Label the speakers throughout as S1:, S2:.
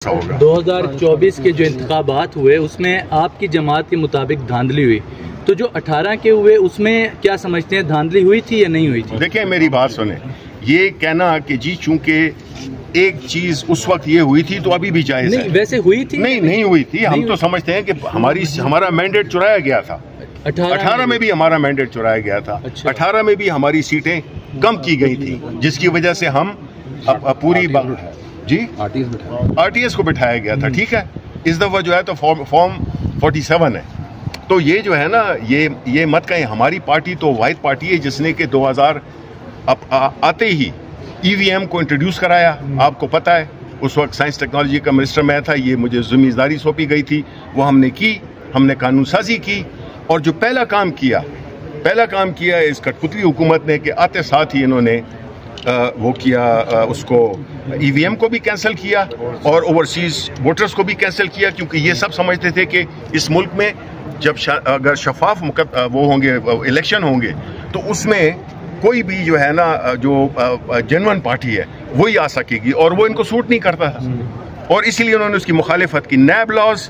S1: 2024 के जो इंतखाबात हुए उसमें आपकी जमात के मुताबिक धांधली हुई, तो जो 18 के हुए उसमें क्या समझते हैं, धांधली हुई थी या नहीं हुई थी?
S2: देखिए मेरी बात सुने, ये कहना कि जी चूंकि एक चीज उस वक्त ये हुई थी तो अभी भी जायज है।
S1: वैसे हुई थी?
S2: नहीं हुई थी। हम तो समझते हैं कि हमारा मैंडेट चुराया गया था। 18 में भी हमारा मैंडेट चुराया गया था। 18 में भी हमारी सीटें कम की गई थी, जिसकी वजह से हम पूरी जी आरटीएस को बिठाया गया था। ठीक है, इस दफा जो है तो फॉर्म 47 है। तो ये जो है ना, ये मत कहें, हमारी पार्टी तो वाहिद पार्टी है जिसने कि 2000 आते ही ईवीएम को इंट्रोड्यूस कराया। आपको पता है उस वक्त साइंस टेक्नोलॉजी का मिनिस्टर मैं था, ये मुझे जिम्मेदारी सौंपी गई थी, वो हमने की, हमने कानून साजी की। और जो पहला काम किया इस कठपुतली हुकूमत ने कि आते साथ ही इन्होंने वो किया, उसको ईवीएम को भी कैंसिल किया और ओवरसीज वोटर्स को भी कैंसिल किया, क्योंकि ये सब समझते थे कि इस मुल्क में जब अगर शफाफ वो होंगे, इलेक्शन होंगे, तो उसमें कोई भी जो है ना, जो जेन्युइन पार्टी है वही आ सकेगी, और वो इनको सूट नहीं करता था। और इसीलिए उन्होंने उसकी मुखालिफत की। नैब लॉज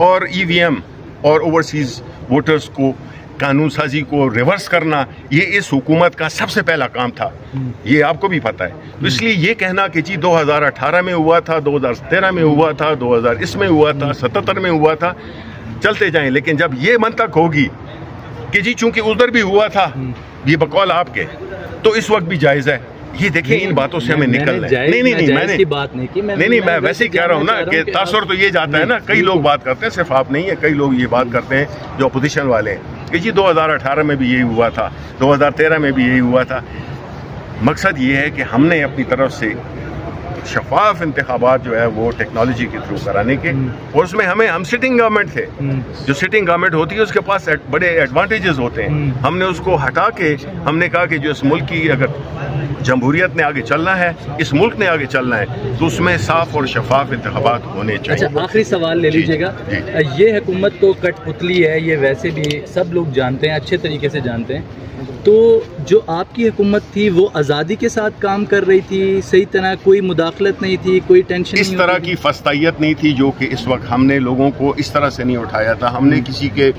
S2: और ईवीएम और ओवरसीज वोटर्स को कानून साजी को रिवर्स करना, ये इस हुकूमत का सबसे पहला काम था, ये आपको भी पता है। तो इसलिए ये कहना कि जी 2018 में हुआ था, 2013 में हुआ था, 2000 इसमें हुआ था, 77 में हुआ था, चलते जाएं। लेकिन जब ये मंतक होगी कि जी चूंकि उधर भी हुआ था, ये बकौल आपके, तो इस वक्त भी जायज़ है। ये देखिए, इन बातों से हमें निकलना है। नहीं, मैंने बात नहीं की। नहीं, मैं वैसे ही कह रहा हूँ ना कि तासुर तो ये जाता है ना, कई लोग बात करते हैं, सिर्फ आप नहीं है, कई लोग ये बात करते हैं जो अपोजिशन वाले हैं कि जी 2018 में भी यही हुआ था, 2013 में भी यही हुआ था। मकसद ये है कि हमने अपनी तरफ से शफाफ इंतखाबात जो है वो टेक्नोलॉजी के थ्रू कराने के, और उसमें हम सिटिंग गवर्नमेंट थे। जो सिटिंग गवर्नमेंट होती है उसके पास बड़े एडवांटेजेस होते हैं। हमने उसको हटा के हमने कहा कि जो इस मुल्क की अगर जमहूरियत ने आगे चलना है, इस मुल्क ने आगे चलना है, तो उसमें साफ और शफाफ इंतखाबात होने चाहिए।
S1: अच्छा, आखिरी सवाल ले लीजिएगा। ये हुकूमत तो कठपुतली है, ये वैसे भी सब लोग जानते हैं, अच्छे तरीके से जानते हैं। तो जो आपकी हुकूमत थी वो आज़ादी के साथ काम कर रही थी, सही तरह कोई मुदाखलत नहीं थी, कोई टेंशन नहीं, इस तरह की
S2: फस्तायत नहीं थी जो कि इस वक्त हमने लोगों को इस तरह से नहीं उठाया था। हमने किसी के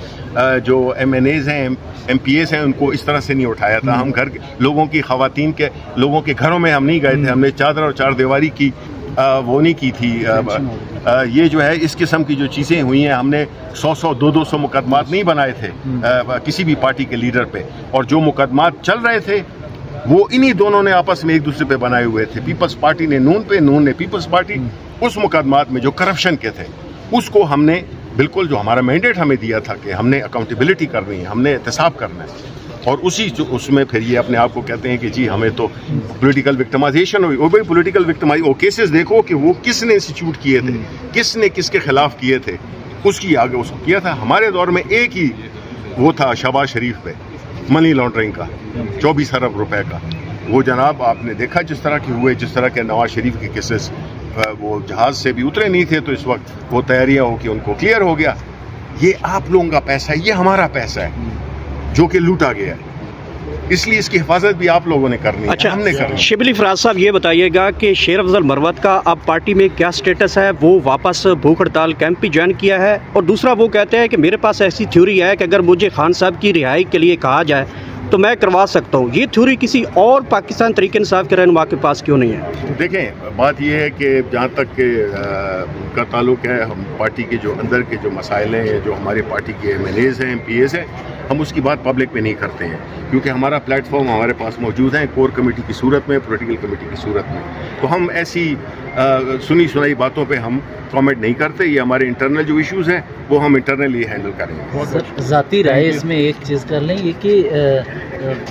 S2: जो MNAs हैं, MPAs हैं, उनको इस तरह से नहीं उठाया था। हम घर लोगों की, खवातीन के लोगों के घरों में हम नहीं गए थे। हमने चादर और चार दीवारी की वो नहीं की थी। ये जो है इस किस्म की जो चीज़ें हुई हैं, हमने 100 200 मुकदमात नहीं बनाए थे किसी भी पार्टी के लीडर पे, और जो मुकदमात चल रहे थे वो इन्हीं दोनों ने आपस में एक दूसरे पे बनाए हुए थे। पीपल्स पार्टी ने नून पे, नून ने पीपल्स पार्टी। उस मुकदमात में जो करप्शन के थे उसको हमने बिल्कुल, जो हमारा मैंडेट हमें दिया था कि हमने अकाउंटेबिलिटी करनी है, हमने एहतसाब करना है, और उसी जो उसमें फिर ये अपने आप को कहते हैं कि जी हमें तो पॉलिटिकल विक्टिमाइजेशन हुई। वो भाई पॉलिटिकल विक्टिमाइज, वो केसेस देखो कि वो किसने इंस्टीट्यूट किए थे, किसने किसके खिलाफ किए थे, उसकी आगे उसको किया था। हमारे दौर में एक ही वो था शहबाज शरीफ पे, मनी लॉन्ड्रिंग का 24 अरब रुपए का। वो जनाब आपने देखा जिस तरह के हुए, जिस तरह के नवाज शरीफ के केसेस, वो जहाज से भी उतरे नहीं थे, तो इस वक्त वो तैयारियां हो कि उनको क्लियर हो गया। ये आप लोगों का पैसा है, ये हमारा पैसा है जो कि लूटा गया है, इसलिए इसकी हिफाजत भी आप लोगों ने करनी है।
S3: अच्छा,
S2: हमने करनी है।
S3: शिबली फराज साहब ये बताइएगा कि शेर अफजल मरवत का अब पार्टी में क्या स्टेटस है? वो वापस भूख हड़ताल कैंप भी ज्वाइन किया है, और दूसरा वो कहते हैं कि मेरे पास ऐसी थ्योरी है कि अगर मुझे खान साहब की रिहाई के लिए कहा जाए तो मैं करवा सकता हूँ। ये थ्योरी किसी और पाकिस्तान तहरीक इंसाफ के रहनुमा के पास क्यों नहीं है?
S2: देखें, बात यह है कि जहाँ तक के का ताल्लुक है, हम पार्टी के जो अंदर के जो मसाइल हैं, जो हमारे पार्टी के MNAs हैं, MPAs हैं, हम उसकी बात पब्लिक में नहीं करते हैं, क्योंकि हमारा प्लेटफॉर्म हमारे पास मौजूद है कोर कमेटी की सूरत में, पॉलिटिकल कमेटी की सूरत में। तो हम ऐसी सुनी सुनाई बातों पे हम कमेंट नहीं करते। ये हमारे इंटरनल जो इश्यूज़ हैं वो हम इंटरनली हैंडल करेंगे।
S4: ज़ाती राय इसमें एक चीज़ कर लें, ये कि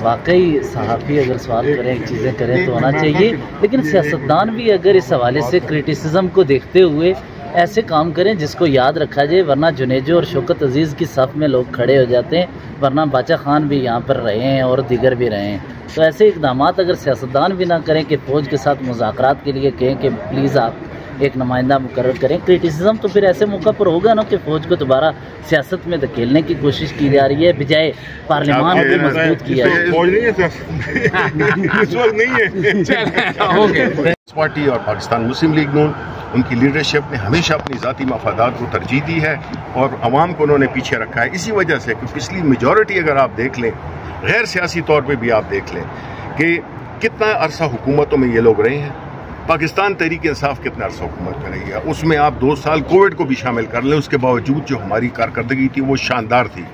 S4: वाकई सहाफ़ी अगर सवाल करें, चीज़ें करें तो होना चाहिए, लेकिन सियासतदान भी अगर इस हवाले से क्रिटिसिज्म को देखते हुए ऐसे काम करें जिसको याद रखा जाए, वरना जुनेजो और शौकत अजीज़ की सफ़ में लोग खड़े हो जाते हैं, वरना बाचा खान भी यहाँ पर रहे हैं और दिगर भी रहे हैं। तो ऐसे इकदाम अगर सियासतदान भी ना करें कि फ़ौज के साथ मुज़ाकरात के लिए कहें कि प्लीज़ आप एक नुमाइंदा मुकर्रर करें। क्रिटिसिज्म तो फिर ऐसे मौका पर होगा ना कि फ़ौज को दोबारा सियासत में धकेलने की कोशिश की जा रही है, बजाय पार्लियामान को मजबूत किया
S2: है। पार्टी और पाकिस्तान मुस्लिम लीग नून, उनकी लीडरशिप ने हमेशा अपनी ज़ाती मफादात को तरजीह दी है और अवाम को उन्होंने पीछे रखा है। इसी वजह से कि पिछली मेजॉरिटी अगर आप देख लें, गैर सियासी तौर पे भी आप देख लें कि कितना अरसा हुकूमतों में ये लोग रहे हैं। पाकिस्तान तहरीक इंसाफ कितना अरसा हुकूमत में रही है, उसमें आप 2 साल कोविड को भी शामिल कर लें, उसके बावजूद जो हमारी कारकर्दगी थी वो शानदार थी।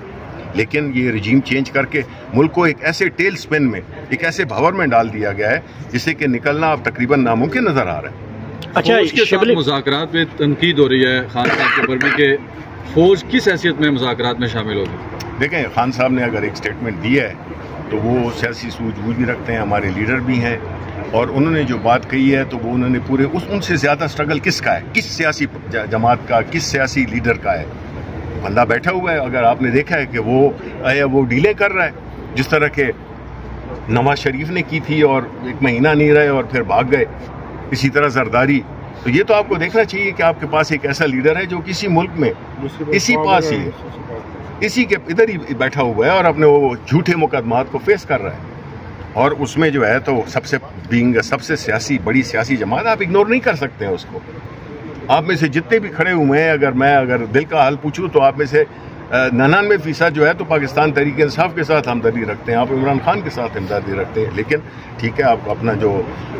S2: लेकिन ये रजीम चेंज करके मुल्क को एक ऐसे टेल स्पिन में, एक ऐसे भंवर में डाल दिया गया है जिससे कि निकलना अब तकरीबन नामुमकिन नजर आ रहा है।
S5: अच्छा, उसके साथ मुज़ाकरात में तनकीद हो रही है खान साहब के ऊपर भी कि फौज किस हैसियत में मुज़ाकरात में शामिल होगी।
S2: देखें, खान साहब ने अगर एक स्टेटमेंट दिया है तो वो सियासी सूझबूझ भी रखते हैं, हमारे लीडर भी हैं, और उन्होंने जो बात कही है तो वो उन्होंने पूरे उनसे ज़्यादा स्ट्रगल किसका है, किस सियासी जमात का, किस सियासी लीडर का है। बंदा बैठा हुआ है, अगर आपने देखा है कि वो डीलें कर रहा है जिस तरह के नवाज शरीफ ने की थी और 1 महीना नहीं रहे और फिर भाग गए, इसी तरह जरदारी। तो ये तो आपको देखना चाहिए कि आपके पास एक ऐसा लीडर है जो किसी मुल्क में इसी पास ही इसी के इधर ही बैठा हुआ है और अपने वो झूठे मुकदमात को फेस कर रहा है, और उसमें जो है तो सबसे सियासी बड़ी सियासी जमात, आप इग्नोर नहीं कर सकते हैं उसको। आप में से जितने भी खड़े हुए हैं, अगर दिल का हाल पूछूं तो आप में से 99% जो है तो पाकिस्तान तहरीक इंसाफ के साथ हमदर्दी रखते हैं, आप इमरान खान के साथ हमदर्दी रखते हैं। लेकिन ठीक है, आप अपना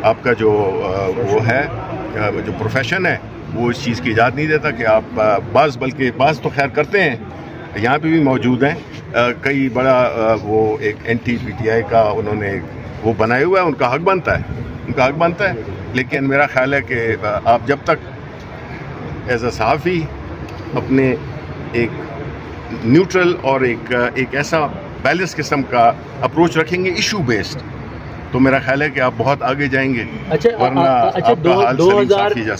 S2: आपका जो वो है जो प्रोफेशन है वो इस चीज़ की इजाज़त नहीं देता कि आप बल्कि बाज़ तो खैर करते हैं, यहाँ पे भी मौजूद हैं कई बड़ा वो एक NT-PTI का उन्होंने वो बनाए हुआ है, उनका हक बनता है। लेकिन मेरा ख्याल है कि आप जब तक एज अ सहाफ़ी अपने एक न्यूट्रल और एक ऐसा बैलेंस किस्म का अप्रोच रखेंगे इशू बेस्ड, तो मेरा ख्याल है कि आप बहुत आगे जाएंगे।
S4: अच्छा,
S2: वरना आपका हाल सलीम साफ़ी जैसा